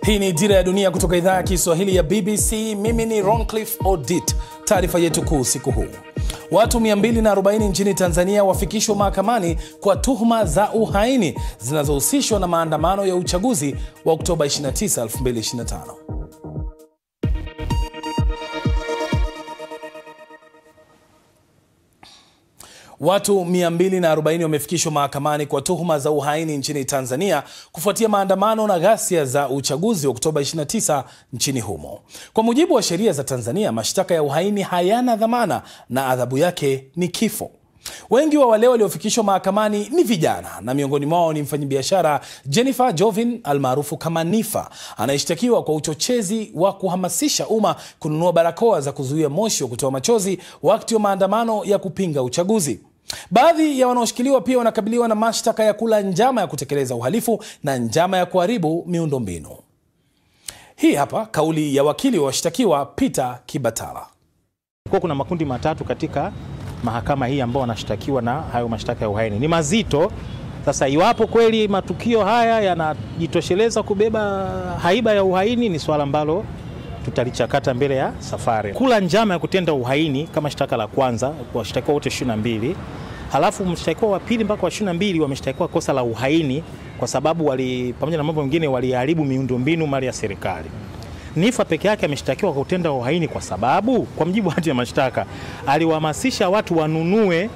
Hii ni Dira ya Dunia kutoka idhaa ya Kiswahili ya BBC. Mimi ni Roncliffe Odit. Taarifa yetu kuu siku huu. Watu 240 nchini Tanzania wafikishwa mahakamani kwa tuhuma za uhaini zinazohusishwa na maandamano ya uchaguzi wa Oktoba 29, 2025. Watu 240 wamefikishwa mahakamani kwa tuhuma za uhaini nchini Tanzania kufuatia maandamano na ghasia za uchaguzi wa Oktoba 29 nchini humo. Kwa mujibu wa sheria za Tanzania, mashtaka ya uhaini hayana dhamana na adhabu yake ni kifo. Wengi wa wale waliofikishwa mahakamani ni vijana, na miongoni mwao ni mfanyabiashara Jennifer Jovin almaarufu kama Nifa, anayeshtakiwa kwa uchochezi wa kuhamasisha umma kununua barakoa za kuzuia moshi wa kutoa machozi wakati wa maandamano ya kupinga uchaguzi. Baadhi ya wanaoshikiliwa pia wanakabiliwa na mashtaka ya kula njama ya kutekeleza uhalifu na njama ya kuharibu miundombinu. Hii hapa kauli ya wakili wa washtakiwa Peter Kibatala. Kuna makundi matatu katika mahakama hii ambao wanashtakiwa na hayo mashtaka ya uhaini. Ni mazito. Sasa iwapo kweli matukio haya yanajitosheleza kubeba haiba ya uhaini, ni swala ambalo tutalichakata mbele ya safari. Kula njama ya kutenda uhaini kama shtaka la kwanza, washtakiwa wote 22. Halafu mshtakiwa wa pili mpaka wa 22 wameshtakiwa kosa la uhaini kwa sababu pamoja na mambo mengine waliharibu miundombinu mali ya serikali. Nifa peke yake ameshtakiwa kwa kutenda uhaini kwa sababu, kwa mjibu wa hati ya mashtaka, aliwahamasisha watu wanunue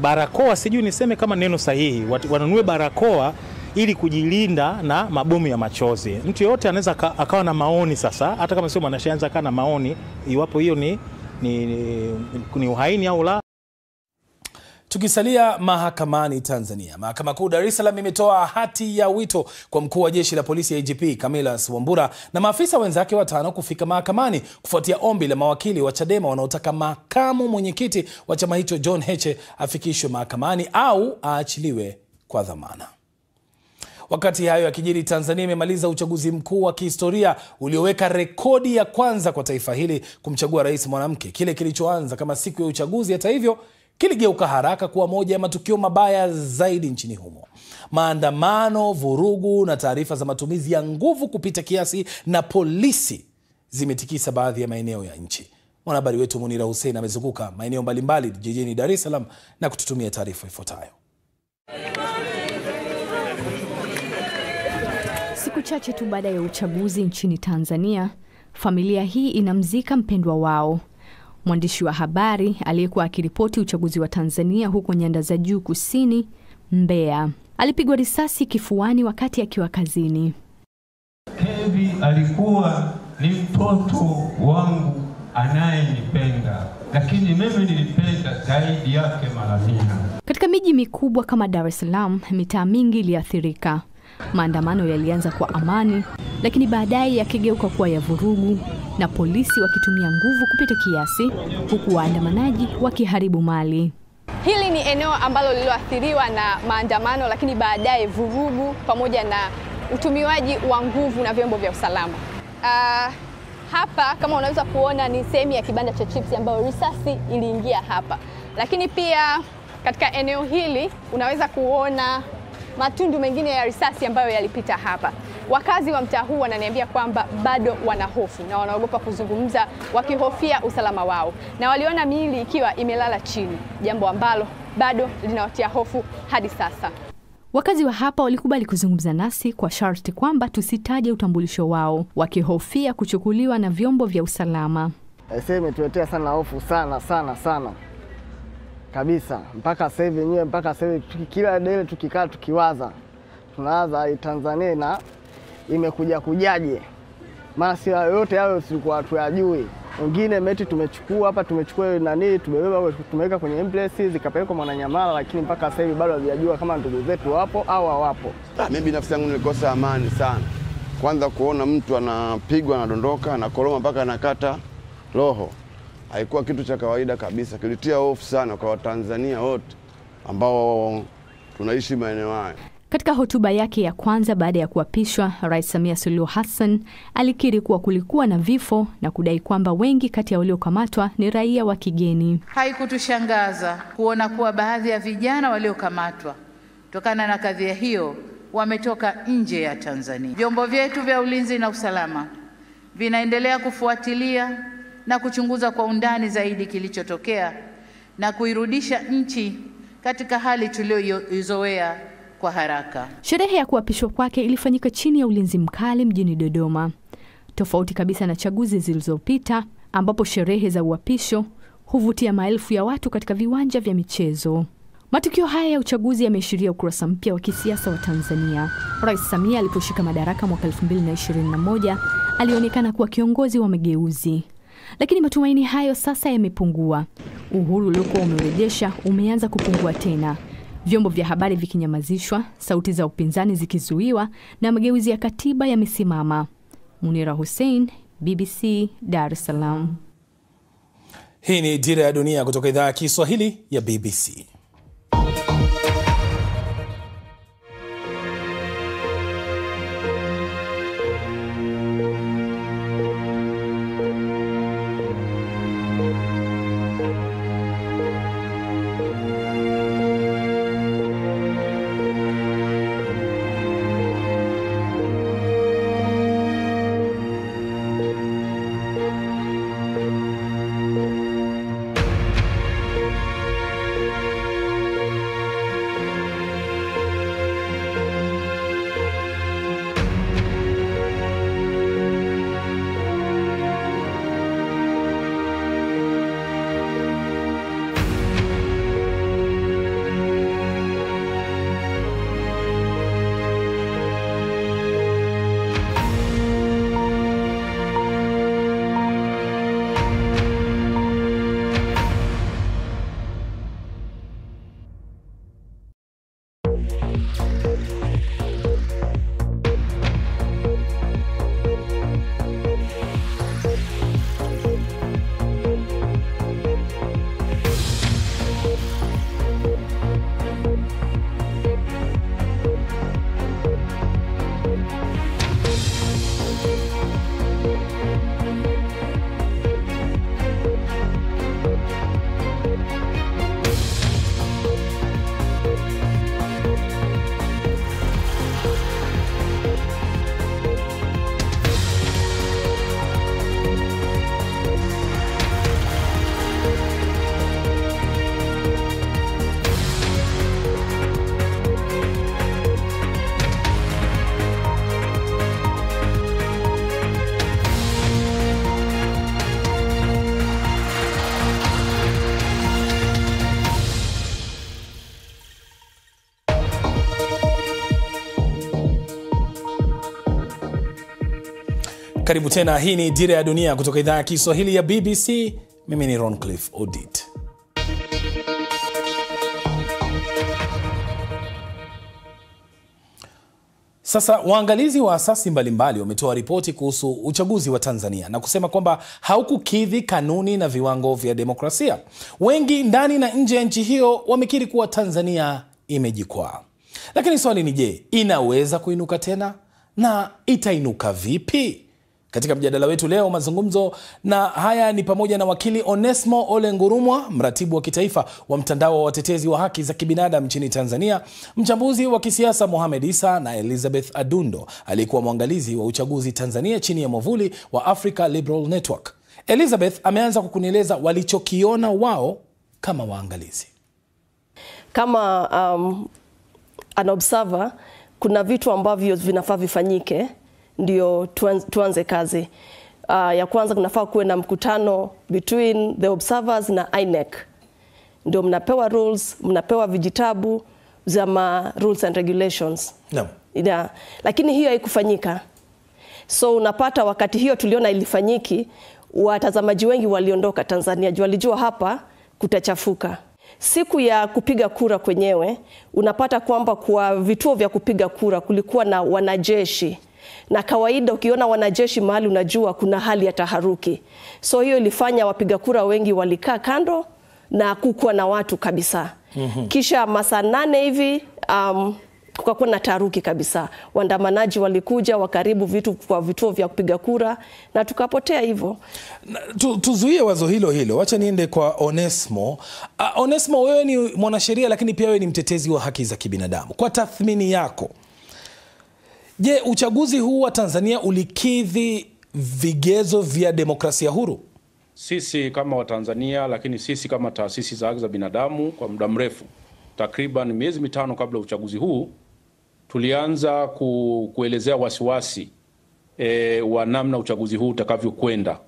barakoa, sijui niseme kama neno sahihi, wanunue barakoa ili kujilinda na mabomu ya machozi. Mtu yote anaweza akawa na maoni sasa, hata kama sio mwanasheria akawa na maoni iwapo hiyo ni uhaini au la. Tukisalia mahakamani Tanzania, Mahakama Kuu Dar es Salaam imetoa hati ya wito kwa mkuu wa jeshi la polisi IGP Camillus Wambura na maafisa wenzake 5 kufika mahakamani kufuatia ombi la mawakili wa Chadema wanaotaka makamu mwenyekiti wa chama hicho John Heche afikishwe mahakamani au aachiliwe kwa dhamana. Wakati hayo yakijiri, Tanzania imemaliza uchaguzi mkuu wa kihistoria ulioweka rekodi ya kwanza kwa taifa hili kumchagua rais mwanamke. Kile kilichoanza kama siku ya uchaguzi, hata hivyo, kiligeuka haraka kuwa moja ya matukio mabaya zaidi nchini humo. Maandamano, vurugu na taarifa za matumizi ya nguvu kupita kiasi na polisi zimetikisa baadhi ya maeneo ya nchi. Mwanahabari wetu Munira Hussein amezunguka maeneo mbalimbali jijini Dar es Salaam na kututumia taarifa ifuatayo. Siku chache tu baada ya uchaguzi nchini Tanzania, familia hii inamzika mpendwa wao. Mwandishi wa habari aliyekuwa akiripoti uchaguzi wa Tanzania huko Nyanda za Juu Kusini, Mbeya, alipigwa risasi kifuani wakati akiwa kazini. Kevi alikuwa ni mtoto wangu anayenipenda, lakini mimi nilipenda zaidi yake mara 100. Katika miji mikubwa kama Dar es Salaam, mitaa mingi iliathirika. Maandamano yalianza kwa amani, lakini baadaye yakigeuka kuwa ya vurugu na polisi wakitumia nguvu kupita kiasi, huku waandamanaji wakiharibu mali. Hili ni eneo ambalo lililoathiriwa na maandamano, lakini baadaye vurugu pamoja na utumiwaji wa nguvu na vyombo vya usalama. Hapa kama unaweza kuona ni sehemu ya kibanda cha chips ambayo risasi iliingia hapa. Lakini pia katika eneo hili unaweza kuona matundu mengine ya risasi ambayo yalipita hapa. Wakazi wa mtaa huu wananiambia kwamba bado wana hofu na wanaogopa kuzungumza, wakihofia usalama wao, na waliona miili ikiwa imelala chini, jambo ambalo bado linawatia hofu hadi sasa. Wakazi wa hapa walikubali kuzungumza nasi kwa sharti kwamba tusitaje utambulisho wao, wakihofia kuchukuliwa na vyombo vya usalama. Sasa imetuletea sana hofu sana kabisa. Mpaka sasa hivi kila dele tukikaa tukiwaza, tunaanza Tanzania na imekuja kujaje. Maana si yote hayo tulikuwa tuyajui. Wengine meti tumechukua hapa, tumechukua tumebeba tumeweka kwenye ambulance zikapelekwa Mwananyamala, lakini mpaka sasa hivi bado hajajua kama ndugu zetu wapo au hawapo. Mimi binafsi yangu nilikosa amani sana. Kwanza kuona mtu anapigwa, anadondoka, anakoroma mpaka anakata roho, haikuwa kitu cha kawaida kabisa. Kilitia hofu sana kwa Watanzania wote ambao tunaishi maeneo haya. Katika hotuba yake ya kwanza baada ya kuapishwa, Rais Samia Suluhu Hassan alikiri kuwa kulikuwa na vifo na kudai kwamba wengi kati ya waliokamatwa ni raia wa kigeni. Haikutushangaza kuona kuwa baadhi ya vijana waliokamatwa kutokana na kadhia hiyo wametoka nje ya Tanzania. Vyombo vyetu vya ulinzi na usalama vinaendelea kufuatilia na kuchunguza kwa undani zaidi kilichotokea na kuirudisha nchi katika hali tuliyoizoea kwa haraka. Sherehe ya kuapishwa kwake ilifanyika chini ya ulinzi mkali mjini Dodoma. Tofauti kabisa na chaguzi zilizopita ambapo sherehe za uapisho huvutia maelfu ya watu katika viwanja vya michezo. Matukio haya ya uchaguzi yameashiria ukurasa mpya wa kisiasa wa Tanzania. Rais Samia aliposhika madaraka mwaka 2021 alionekana kuwa kiongozi wa mageuzi. Lakini matumaini hayo sasa yamepungua. Uhuru uliokuwa umerejesha umeanza kupungua tena. Vyombo vya habari vikinyamazishwa, sauti za upinzani zikizuiwa na mageuzi ya katiba yamesimama. Munira Hussein, BBC, Dar es Salaam. Hii ni Dira ya Dunia kutoka idhaa ya Kiswahili ya BBC. Karibu tena, hii ni Dira ya Dunia kutoka idhaa ya Kiswahili ya BBC. Mimi ni Roncliffe Odit. Sasa waangalizi wa asasi mbalimbali wametoa ripoti kuhusu uchaguzi wa Tanzania na kusema kwamba haukukidhi kanuni na viwango vya demokrasia. Wengi ndani na nje ya nchi hiyo wamekiri kuwa Tanzania imejikwaa. Lakini swali ni je, inaweza kuinuka tena na itainuka vipi? Katika mjadala wetu leo, mazungumzo na haya ni pamoja na wakili Onesmo Ole Ngurumwa, mratibu wa kitaifa wa mtandao wa watetezi wa haki za kibinadamu nchini Tanzania, mchambuzi wa kisiasa Mohamed Issa na Elizabeth Adundo, aliyekuwa mwangalizi wa uchaguzi Tanzania chini ya mwavuli wa Africa Liberal Network. Elizabeth ameanza kukunieleza walichokiona wao kama waangalizi. Kama an observer, kuna vitu ambavyo vinafaa vifanyike ndio tuanze kazi. Ya kwanza kunafaa kuwe na mkutano between the observers na INEC. Ndio mnapewa rules, mnapewa vijitabu za rules and regulations. No. Yeah. Lakini hiyo haikufanyika. So unapata wakati hiyo tuliona ilifanyiki, watazamaji wengi waliondoka Tanzania. Walijua hapa kutachafuka. Siku ya kupiga kura kwenyewe, unapata kwamba kwa vituo vya kupiga kura kulikuwa na wanajeshi. Na kawaida ukiona wanajeshi mahali unajua kuna hali ya taharuki. So hiyo ilifanya wapiga kura wengi walikaa kando na kukuwa na watu kabisa. Kisha masaa 8 hivi kukakuwa na taharuki kabisa. Waandamanaji walikuja wakaribu vitu kwa vituo vya kupiga kura na tukapotea hivyo. Tuzuie wazo hilo. Wacha niende kwa Onesmo. Onesmo, wewe ni mwanasheria lakini pia wewe ni mtetezi wa haki za kibinadamu. Kwa tathmini yako, Je, uchaguzi huu wa Tanzania ulikidhi vigezo vya demokrasia huru? Sisi kama Watanzania, lakini sisi kama taasisi za haki za binadamu, kwa muda mrefu, takriban miezi 5 kabla uchaguzi huu, tulianza kuelezea wasiwasi wa namna uchaguzi huu utakavyokwenda,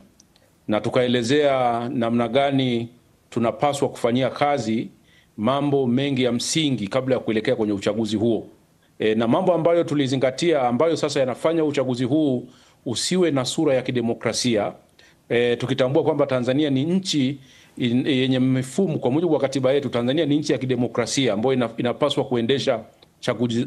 na tukaelezea namna gani tunapaswa kufanyia kazi mambo mengi ya msingi kabla ya kuelekea kwenye uchaguzi huo. Na mambo ambayo tulizingatia, ambayo sasa yanafanya uchaguzi huu usiwe na sura ya kidemokrasia, tukitambua kwamba Tanzania ni nchi yenye mifumo. Kwa mujibu wa katiba yetu, Tanzania ni nchi ya kidemokrasia ambayo inapaswa kuendesha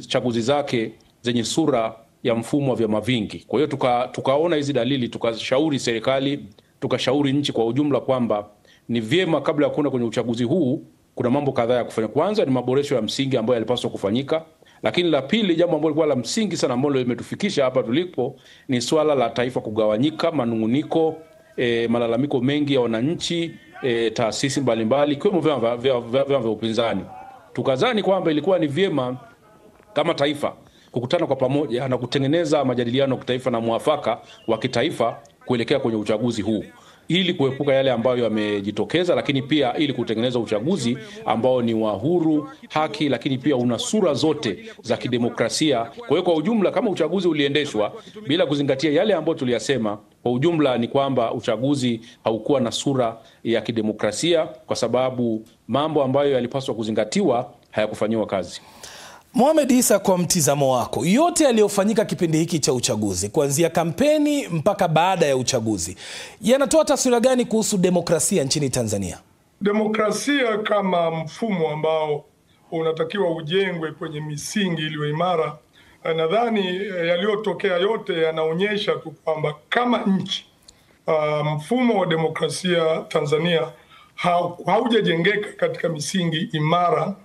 chaguzi zake zenye sura ya mfumo wa vyama vingi. Kwa hiyo tukaona hizi dalili, tukashauri serikali, tukashauri nchi kwa ujumla kwamba ni vyema kabla ya kwenda kwenye uchaguzi huu kuna mambo kadhaa ya kufanya. Kwanza ni maboresho ya msingi ambayo yalipaswa kufanyika, lakini la pili, jambo ambalo lilikuwa la msingi sana ambalo limetufikisha hapa tulipo, ni swala la taifa kugawanyika, manunguniko, malalamiko mengi ya wananchi, taasisi mbalimbali ikiwemo vyama vya upinzani. Tukazani kwamba ilikuwa ni vyema kama taifa kukutana kwa pamoja na kutengeneza majadiliano ya kitaifa na muafaka wa kitaifa kuelekea kwenye uchaguzi huu, ili kuepuka yale ambayo yamejitokeza, lakini pia ili kutengeneza uchaguzi ambao ni wa huru, haki, lakini pia una sura zote za kidemokrasia. Kwa hiyo kwa ujumla, kama uchaguzi uliendeshwa bila kuzingatia yale ambayo tuliyasema, kwa ujumla ni kwamba uchaguzi haukuwa na sura ya kidemokrasia, kwa sababu mambo ambayo yalipaswa kuzingatiwa hayakufanyiwa kazi. Mohamed Issa, kwa mtizamo wako, yote yaliyofanyika kipindi hiki cha uchaguzi, kuanzia kampeni mpaka baada ya uchaguzi, yanatoa taswira gani kuhusu demokrasia nchini Tanzania? Demokrasia kama mfumo ambao unatakiwa ujengwe kwenye misingi iliyo imara, nadhani yaliyotokea yote yanaonyesha tu kwamba kama nchi, mfumo wa demokrasia Tanzania haujajengeka katika misingi imara,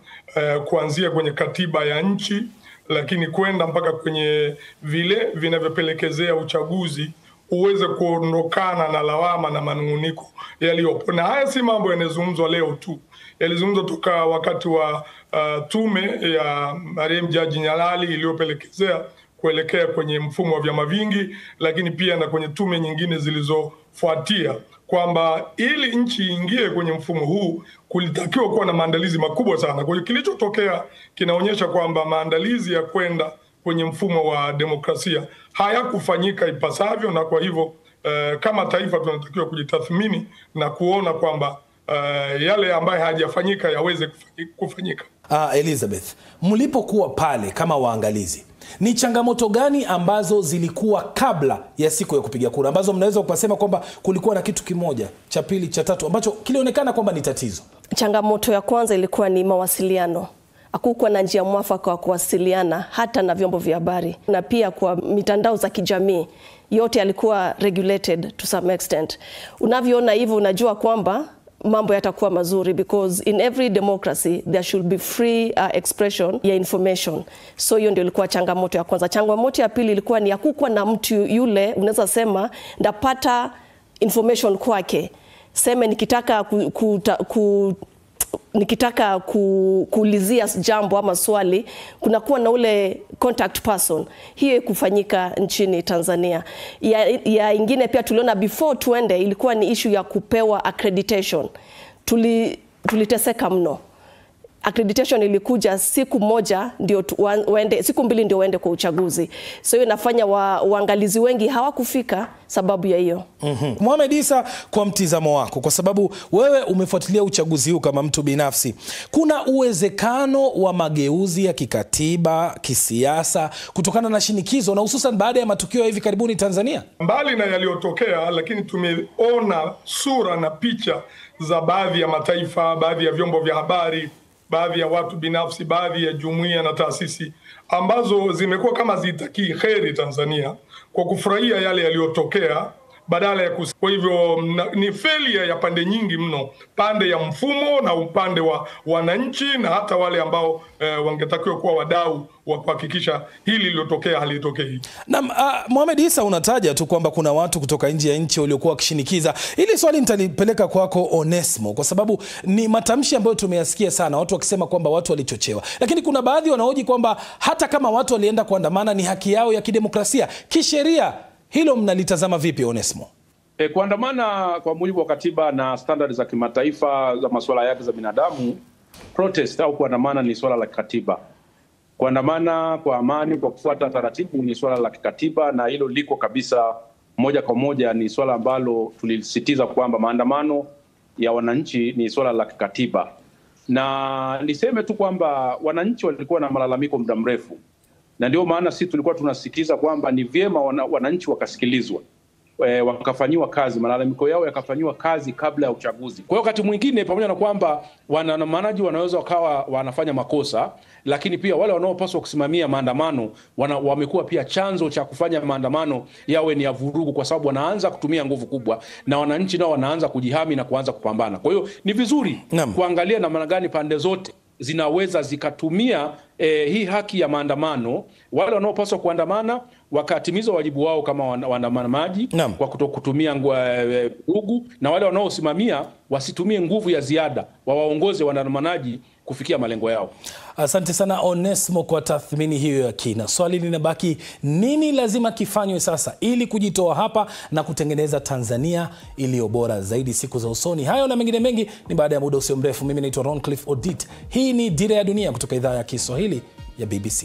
kuanzia kwenye katiba ya nchi, lakini kwenda mpaka kwenye vile vinavyopelekezea uchaguzi uweze kuondokana na lawama na manunguniko yaliyopo. Na haya si mambo yanazungumzwa leo tu, yalizungumzwa toka wakati wa tume ya marehemu Jaji Nyalali iliyopelekezea kuelekea kwenye mfumo wa vyama vingi, lakini pia na kwenye tume nyingine zilizofuatia, kwamba ili nchi ingie kwenye mfumo huu kulitakiwa kuwa na maandalizi makubwa sana. Kwa hiyo kilichotokea kinaonyesha kwamba maandalizi ya kwenda kwenye mfumo wa demokrasia hayakufanyika ipasavyo, na kwa hivyo kama taifa tunatakiwa kujitathmini na kuona kwamba yale ambayo hayajafanyika yaweze kufanyika. Elizabeth, mlipokuwa pale kama waangalizi, ni changamoto gani ambazo zilikuwa kabla ya siku ya kupiga kura, ambazo mnaweza kusema kwamba kulikuwa na kitu kimoja, cha pili, cha tatu ambacho kilionekana kwamba ni tatizo? Changamoto ya kwanza ilikuwa ni mawasiliano. Hakukuwa na njia mwafaka wa kuwasiliana hata na vyombo vya habari, na pia kwa mitandao za kijamii yote yalikuwa regulated to some extent. Unavyoona hivyo unajua kwamba mambo yatakuwa mazuri, because in every democracy there should be free expression ya information. So hiyo ndio ilikuwa changamoto ya kwanza. Changamoto ya pili ilikuwa ni hakukuwa na mtu yule unaweza sema ndapata information kwake. Sema nikitaka kuulizia jambo ama swali, kunakuwa na ule contact person. Hiyo kufanyika nchini Tanzania. Ya ingine pia tuliona before tuende ilikuwa ni issue ya kupewa accreditation. Tuliteseka mno. Accreditation ilikuja siku moja ndio waende, siku mbili ndio waende kwa uchaguzi. So hiyo inafanya waangalizi wengi hawakufika sababu ya hiyo. Mohamed Issa, kwa mtizamo wako, kwa sababu wewe umefuatilia uchaguzi huu kama mtu binafsi, kuna uwezekano wa mageuzi ya kikatiba, kisiasa kutokana na shinikizo, na hususan baada ya matukio ya hivi karibuni Tanzania? Mbali na yaliyotokea, lakini tumeona sura na picha za baadhi ya mataifa, baadhi ya vyombo vya habari, baadhi ya watu binafsi, baadhi ya jumuiya na taasisi ambazo zimekuwa kama zitakii kheri Tanzania kwa kufurahia yale yaliyotokea badala ya kwa hivyo ni failure ya pande nyingi mno, pande ya mfumo na upande wa wananchi na hata wale ambao wangetakiwa kuwa wadau wa kuhakikisha hili lilotokea halitokei. Na Mohamed Issa, unataja tu kwamba kuna watu kutoka nje ya nchi waliokuwa wakishinikiza. Hili swali nitalipeleka kwako Onesmo, kwa sababu ni matamshi ambayo tumeyasikia sana, watu wakisema kwamba watu walichochewa. Lakini kuna baadhi wanaoji kwamba hata kama watu walienda kuandamana ni haki yao ya kidemokrasia. Kisheria hilo mnalitazama vipi, Onesmo? Kuandamana kwa mujibu wa katiba na standard za kimataifa za masuala ya haki za binadamu, protest au kuandamana ni swala la kikatiba. Kuandamana kwa amani kwa kufuata taratibu ni swala la kikatiba, na hilo liko kabisa moja kwa moja, ni swala ambalo tulisisitiza kwamba maandamano ya wananchi ni swala la kikatiba. Na niseme tu kwamba wananchi walikuwa na malalamiko muda mrefu, na ndio maana sisi tulikuwa tunasisitiza kwamba ni vyema wananchi wakasikilizwa, wakafanyiwa kazi, malalamiko yao yakafanyiwa kazi kabla ya uchaguzi. Kwa hiyo wakati mwingine, pamoja na kwamba waandamanaji wanaweza wakawa wanafanya makosa, lakini pia wale wanaopaswa kusimamia maandamano wamekuwa pia chanzo cha kufanya maandamano yawe ni ya vurugu, kwa sababu wanaanza kutumia nguvu kubwa na wananchi nao wanaanza kujihami na kuanza kupambana. Kwa hiyo ni vizuri kuangalia namna gani pande zote zinaweza zikatumia hii haki ya maandamano, wale wanaopaswa kuandamana wakatimiza wajibu wao kama waandamanaji kwa kutokutumia nguvu, na wale wanaosimamia wasitumie nguvu ya ziada, wawaongoze waandamanaji kufikia malengo yao. Asante sana Onesmo kwa tathmini hiyo ya kina. Swali linabaki, nini lazima kifanywe sasa ili kujitoa hapa na kutengeneza Tanzania iliyo bora zaidi siku za usoni? Hayo na mengine mengi ni baada ya muda usio mrefu. Mimi naitwa Roncliffe Odit. Hii ni Dira ya Dunia kutoka idhaa ya Kiswahili ya BBC.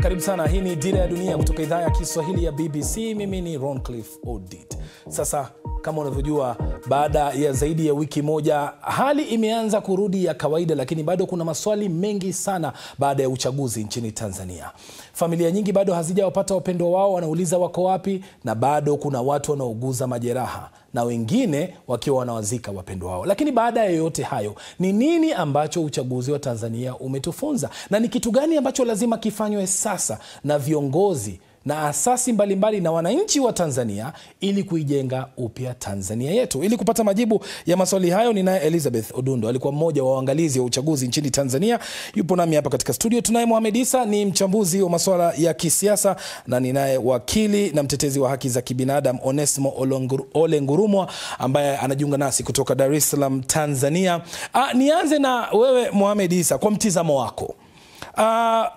Karibu sana, hii ni Dira ya Dunia kutoka idhaa ya Kiswahili ya BBC. Mimi ni Roncliffe Odit. Sasa kama unavyojua, baada ya zaidi ya wiki moja hali imeanza kurudi ya kawaida, lakini bado kuna maswali mengi sana baada ya uchaguzi nchini Tanzania. Familia nyingi bado hazijawapata wapendwa wao, wanauliza wako wapi, na bado kuna watu wanaouguza majeraha na wengine wakiwa wanawazika wapendwa wao. Lakini baada ya yote hayo, ni nini ambacho uchaguzi wa Tanzania umetufunza, na ni kitu gani ambacho lazima kifanywe sasa na viongozi na asasi mbalimbali na wananchi wa Tanzania ili kuijenga upya Tanzania yetu? Ili kupata majibu ya maswali hayo, ninaye Elizabeth Odundo, alikuwa mmoja wa waangalizi wa uchaguzi nchini Tanzania. Yupo nami hapa katika studio. Tunaye Mohamed Issa, ni mchambuzi wa masuala ya kisiasa, na ninaye wakili na mtetezi wa haki za kibinadamu Onesmo Ole Ngurumwa ambaye anajiunga nasi kutoka Dar es Salaam, Tanzania. Nianze na wewe Mohamed Issa, kwa mtizamo wako,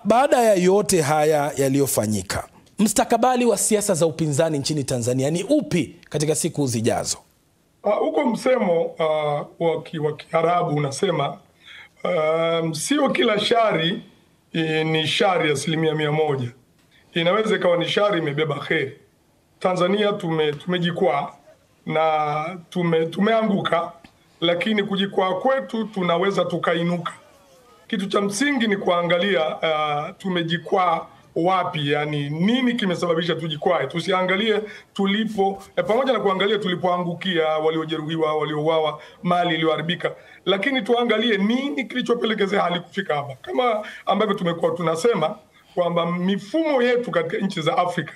Baada ya yote haya yaliyofanyika, mustakabali wa siasa za upinzani nchini Tanzania ni upi katika siku zijazo? Huko msemo wa Kiarabu unasema sio kila shari ni shari 100%. Inaweza ikawa ni shari imebeba kheri. Tanzania tumejikwaa na tumeanguka, lakini kujikwaa kwetu tunaweza tukainuka. Kitu cha msingi ni kuangalia tumejikwaa wapi, yani nini kimesababisha tujikwae. Tusiangalie tulipo, pamoja na kuangalia tulipoangukia, waliojeruhiwa, waliouawa, mali iliyoharibika, lakini tuangalie nini kilichopelekezea hali kufika hapa. Kama ambavyo tumekuwa tunasema kwamba mifumo yetu katika nchi za Afrika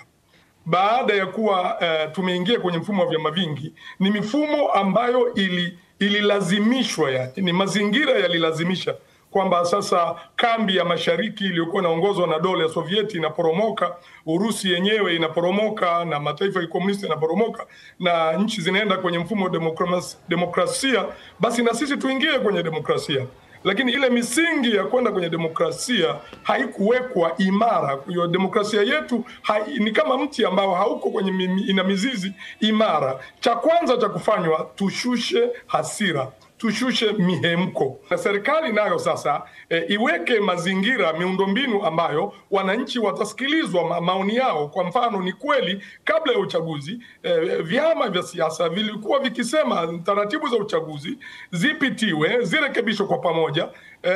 baada ya kuwa tumeingia kwenye mfumo wa vyama vingi, ni mifumo ambayo ililazimishwa, yani ni mazingira yalilazimisha kwamba sasa kambi ya mashariki iliyokuwa inaongozwa na dola ya Sovieti inaporomoka, Urusi yenyewe inaporomoka, na mataifa ya komunisti yanaporomoka, na nchi zinaenda kwenye mfumo wa demokrasia, basi na sisi tuingie kwenye demokrasia. Lakini ile misingi ya kwenda kwenye demokrasia haikuwekwa imara. Hiyo demokrasia yetu ni kama mti ambao hauko kwenye ina mizizi imara. Cha kwanza cha kufanywa, tushushe hasira, tushushe mihemko, na serikali nayo sasa iweke mazingira, miundombinu ambayo wananchi watasikilizwa maoni yao. Kwa mfano, ni kweli kabla ya uchaguzi vyama vya siasa vilikuwa vikisema taratibu za uchaguzi zipitiwe, zirekebishwe kwa pamoja,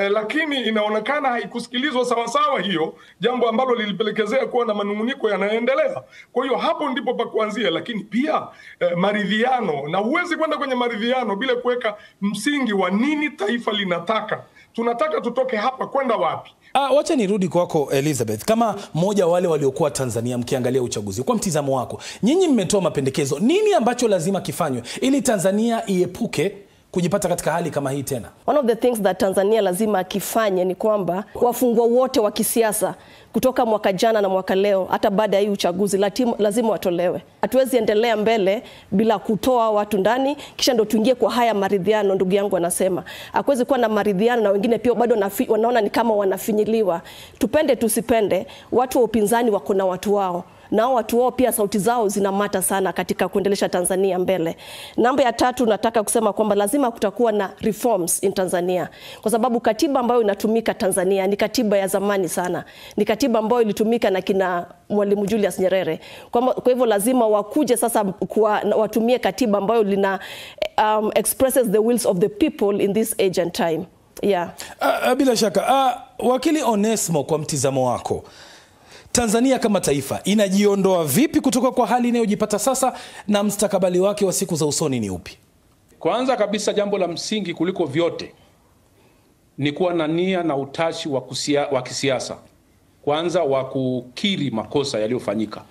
lakini inaonekana haikusikilizwa sawasawa hiyo, jambo ambalo lilipelekezea kuwa na manunguniko yanayoendelea. Kwa hiyo hapo ndipo pa kuanzia, lakini pia maridhiano, na huwezi kwenda kwenye maridhiano bila kuweka msingi wa nini taifa linataka. Tunataka tutoke hapa kwenda wapi? Wacha nirudi kwako Elizabeth, kama mmoja wale waliokuwa Tanzania mkiangalia uchaguzi, kwa mtizamo wako, nyinyi mmetoa mapendekezo, nini ambacho lazima kifanywe ili Tanzania iepuke kujipata katika hali kama hii tena? One of the things that Tanzania lazima akifanye ni kwamba wafungwa wote wa kisiasa kutoka mwaka jana na mwaka leo, hata baada ya hii uchaguzi, lazima watolewe. Hatuwezi endelea mbele bila kutoa watu ndani kisha ndo tuingie kwa haya maridhiano. Ndugu yangu anasema hakuwezi kuwa na maridhiano na wengine pia bado wanaona ni kama wanafinyiliwa. Tupende tusipende, watu wa upinzani wako na watu wao, na watu wao pia sauti zao zinamata sana katika kuendelesha Tanzania mbele. Namba ya 3, nataka kusema kwamba lazima kutakuwa na reforms in Tanzania, kwa sababu katiba ambayo inatumika Tanzania ni katiba ya zamani sana, ni katiba ambayo ilitumika na kina Mwalimu Julius Nyerere. Kwa hivyo lazima wakuje sasa watumie katiba ambayo lina expresses the wills of the people in this age and time. Yeah. Bila shaka wakili Onesmo, kwa mtizamo wako, Tanzania kama taifa inajiondoa vipi kutoka kwa hali inayojipata sasa, na mustakabali wake wa siku za usoni ni upi? Kwanza kabisa, jambo la msingi kuliko vyote ni kuwa na nia na utashi wa kisiasa, kwanza wa kukiri makosa yaliyofanyika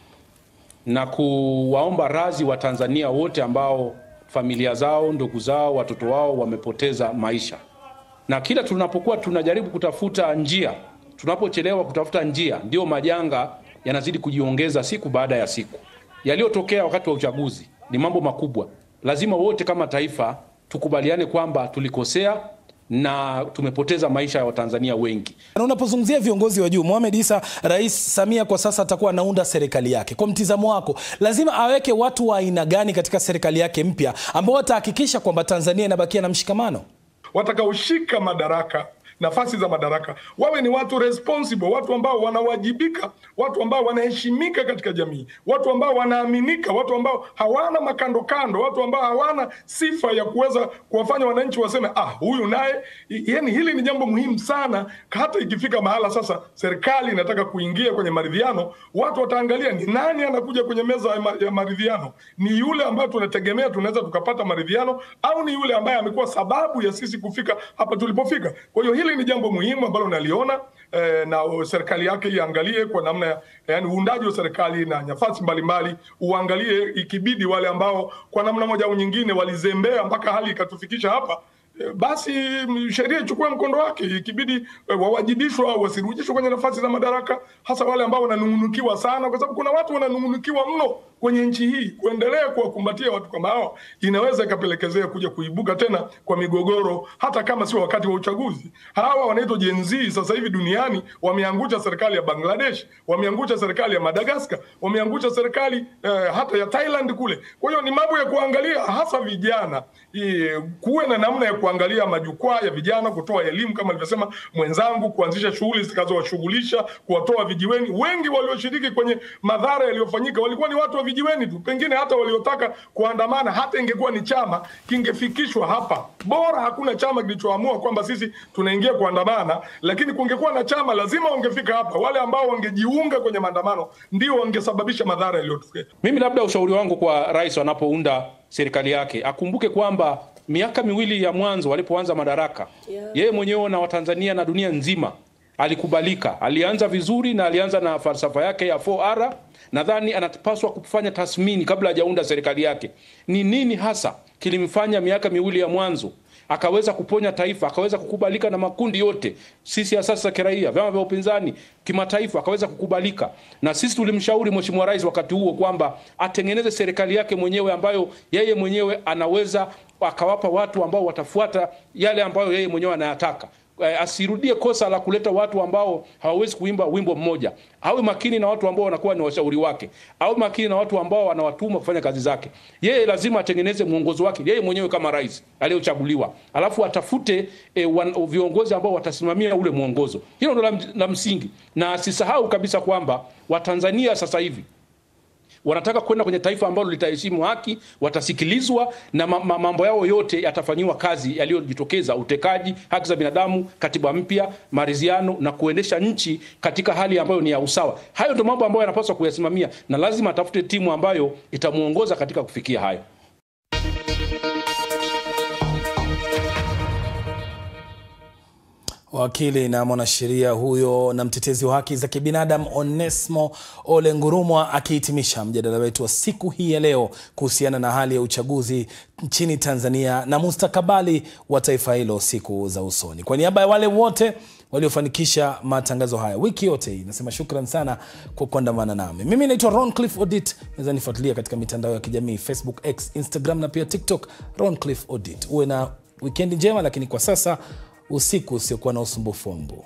na kuwaomba radhi wa Tanzania wote ambao familia zao, ndugu zao, watoto wao wamepoteza maisha. Na kila tunapokuwa tunajaribu kutafuta njia, tunapochelewa kutafuta njia, ndio majanga yanazidi kujiongeza siku baada ya siku. Yaliyotokea wakati wa uchaguzi ni mambo makubwa. Lazima wote kama taifa tukubaliane kwamba tulikosea na tumepoteza maisha ya Watanzania wengi. Na unapozungumzia viongozi wa juu, Mohamed Issa, Rais Samia kwa sasa atakuwa anaunda serikali yake. Kwa mtizamo wako, lazima aweke watu wa aina gani katika serikali yake mpya ambao watahakikisha kwamba Tanzania inabakia na mshikamano? Watakaoshika madaraka, nafasi za madaraka, wawe ni watu responsible, watu ambao wanawajibika, watu ambao wanaheshimika katika jamii, watu ambao wanaaminika, watu ambao hawana makando kando, watu ambao hawana sifa ya kuweza kuwafanya wananchi waseme huyu naye. Yani hili ni jambo muhimu sana. Hata ikifika mahala sasa serikali inataka kuingia kwenye maridhiano, watu wataangalia ni nani anakuja kwenye meza ya maridhiano. Ni yule ambaye tunategemea tunaweza tukapata maridhiano, au ni yule ambaye amekuwa sababu ya sisi kufika hapa tulipofika? Kwa hiyo hili ni jambo muhimu ambalo naliona na serikali yake iangalie kwa namna yani uundaji wa serikali na nafasi mbalimbali, uangalie ikibidi wale ambao kwa namna moja au nyingine walizembea mpaka hali ikatufikisha hapa, basi sheria ichukue mkondo wake, ikibidi wawajibishwe au wasirudishwe kwenye nafasi za madaraka, hasa wale ambao wananung'unikiwa sana, kwa sababu kuna watu wananung'unikiwa mno kwenye nchi hii. Kuendelea kuwakumbatia watu kama hao inaweza ikapelekezea kuja kuibuka tena kwa migogoro, hata kama sio wakati wa uchaguzi. Hawa wanaitwa Gen Z sasa hivi duniani wameangusha serikali ya Bangladesh, wameangusha serikali ya Madagascar, wameangusha serikali hata ya Thailand kule. Kwa hiyo ni mambo ya kuangalia, hasa vijana, kuwe na namna ya kuangalia majukwaa ya vijana, kutoa elimu kama alivyosema mwenzangu, kuanzisha shughuli zitakazowashughulisha, kuwatoa vijiweni. Wengi walioshiriki kwenye madhara yaliyofanyika walikuwa ni watu wa vijiweni tu, pengine hata waliotaka kuandamana, hata ingekuwa ni chama kingefikishwa hapa. Bora hakuna chama kilichoamua kwamba sisi tunaingia kuandamana, lakini kungekuwa na chama lazima wangefika hapa. Wale ambao wangejiunga kwenye maandamano ndio wangesababisha madhara yaliyotokea. Mimi labda ushauri wangu kwa rais anapounda serikali yake, akumbuke kwamba miaka miwili ya mwanzo walipoanza madaraka, yeye mwenyewe na Watanzania na dunia nzima alikubalika. Alianza vizuri na alianza na falsafa yake ya 4R. Nadhani anapaswa kufanya tathmini kabla hajaunda serikali yake. Ni nini hasa kilimfanya miaka miwili ya mwanzo akaweza kuponya taifa, akaweza kukubalika na makundi yote, sisi ya sasa kiraia, vyama vya upinzani, kimataifa, akaweza kukubalika. Na sisi tulimshauri Mheshimiwa Rais wakati huo kwamba atengeneze serikali yake mwenyewe ambayo yeye mwenyewe anaweza akawapa watu ambao watafuata yale ambayo yeye mwenyewe anayataka. Asirudie kosa la kuleta watu ambao hawawezi kuimba wimbo mmoja. Awe makini na watu ambao wanakuwa ni washauri wake. Awe makini na watu ambao wanawatuma kufanya kazi zake. Yeye lazima atengeneze mwongozo wake yeye mwenyewe kama rais aliyochaguliwa. Alafu atafute viongozi ambao watasimamia ule mwongozo. Hilo ndo la msingi. Na asisahau kabisa kwamba Watanzania sasa hivi wanataka kwenda kwenye taifa ambalo litaheshimu haki, watasikilizwa na mambo yao yote yatafanyiwa kazi yaliyojitokeza: utekaji, haki za binadamu, katiba mpya, maridhiano na kuendesha nchi katika hali ambayo ni ya usawa. Hayo ndio mambo ambayo yanapaswa kuyasimamia, na lazima atafute timu ambayo itamuongoza katika kufikia hayo. Wakili na mwanasheria huyo na mtetezi wa haki za kibinadamu Onesmo Ole Ngurumwa akihitimisha mjadala wetu wa siku hii ya leo kuhusiana na hali ya uchaguzi nchini Tanzania na mustakabali wa taifa hilo siku za usoni. Kwa niaba ya wale wote waliofanikisha matangazo haya wiki yote hii, nasema shukran sana kwa kuandamana nami. Mimi naitwa Roncliffe Odit. Naweza nifuatilia katika mitandao ya kijamii Facebook, X, Instagram na pia TikTok, Roncliffe Odit. Uwe na weekend njema, lakini kwa sasa usiku usiokuwa na usumbufu wa mbu.